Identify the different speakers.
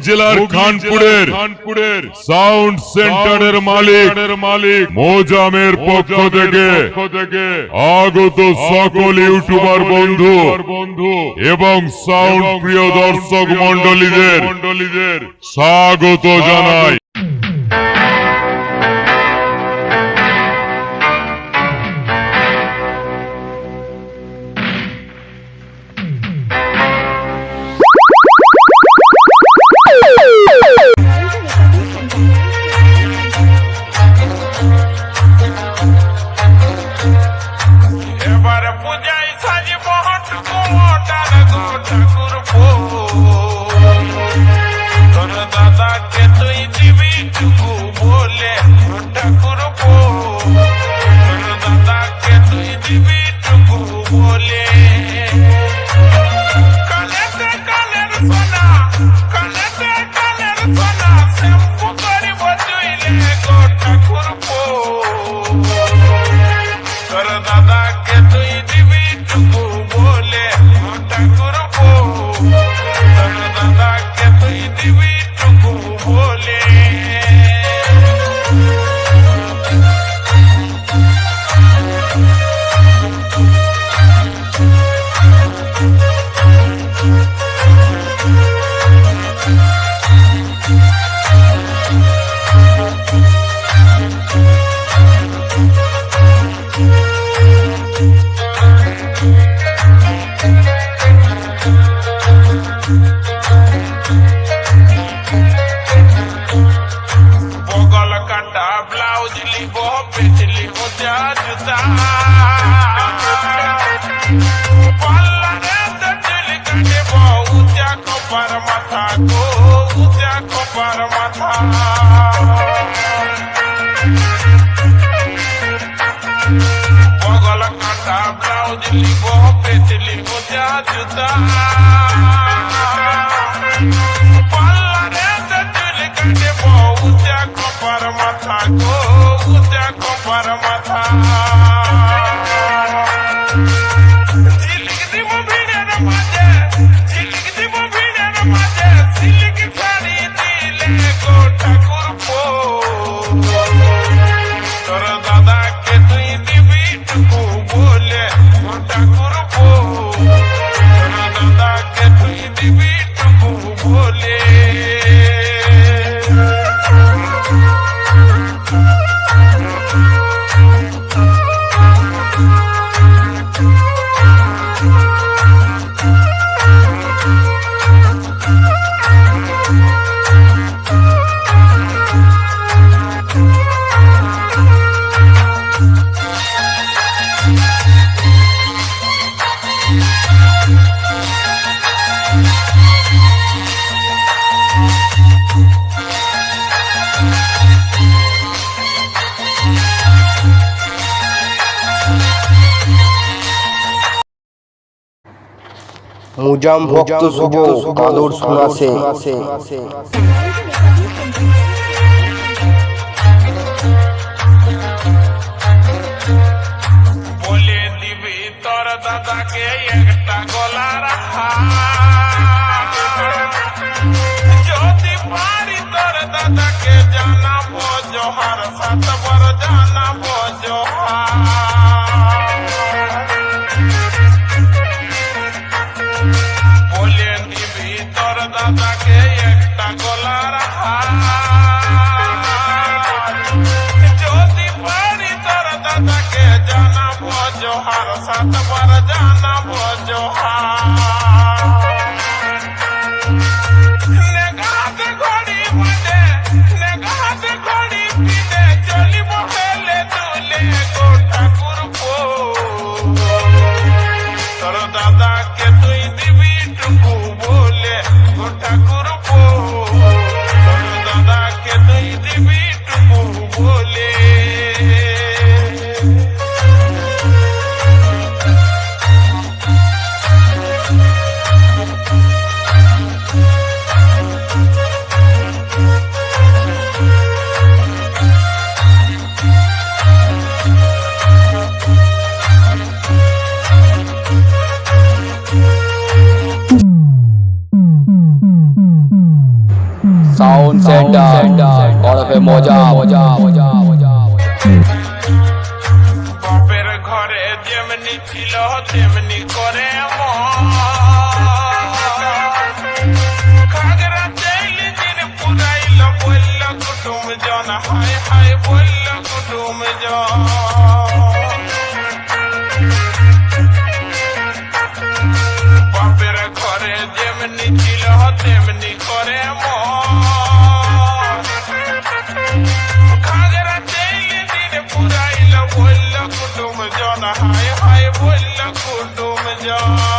Speaker 1: জেলার খানপুরের সাউন্ড সেন্টারের মালিক মোজামের পক্ষ থেকে আগত সকল ইউটিউবার বন্ধু এবং সাউন্ড প্রিয় দর্শক মন্ডলীদের স্বাগত জানাই।
Speaker 2: মুজাম ভক্ত শুভ কাদর শোনাছে।
Speaker 3: বলে দিবি তোর দাদাকে একটা গলার যদি পারি তোর দাদাকে জানাবো জোহার, 7 বার জানাবো জোহার। বলে দিবি তোর দাদাকে একটা গলার যদি পারি তোর দাদাকে জানাবো জোহার, 7 বার জানাবো জোহার। নেগাতে ঘড়ি বাজে, নেগাতে ঘড়ি পিনে চলিব হেলে দুলে গো ঠাকুর পো। তোর দাদাকে তুই দিবি টুকু বলে গো ঠাকুর পো। তোর দাদাকে তুই দিবি টুকু বলে।
Speaker 4: সেন্টার ওরফে মজা মজা মজা মজা
Speaker 3: বাপের ঘরে যেমনি ছিল তেমনি করে খাগড়া চাইলে দিন পুরাইল বলল কুটুম জন হায় হায় বলল কুটুম জন বাপের ঘরে যেমনি ছিল তেমনি করে খাগড়া চাইলে দিন পুরাইল বলল কুটুম জন হায় হায় বলল কুটুম জন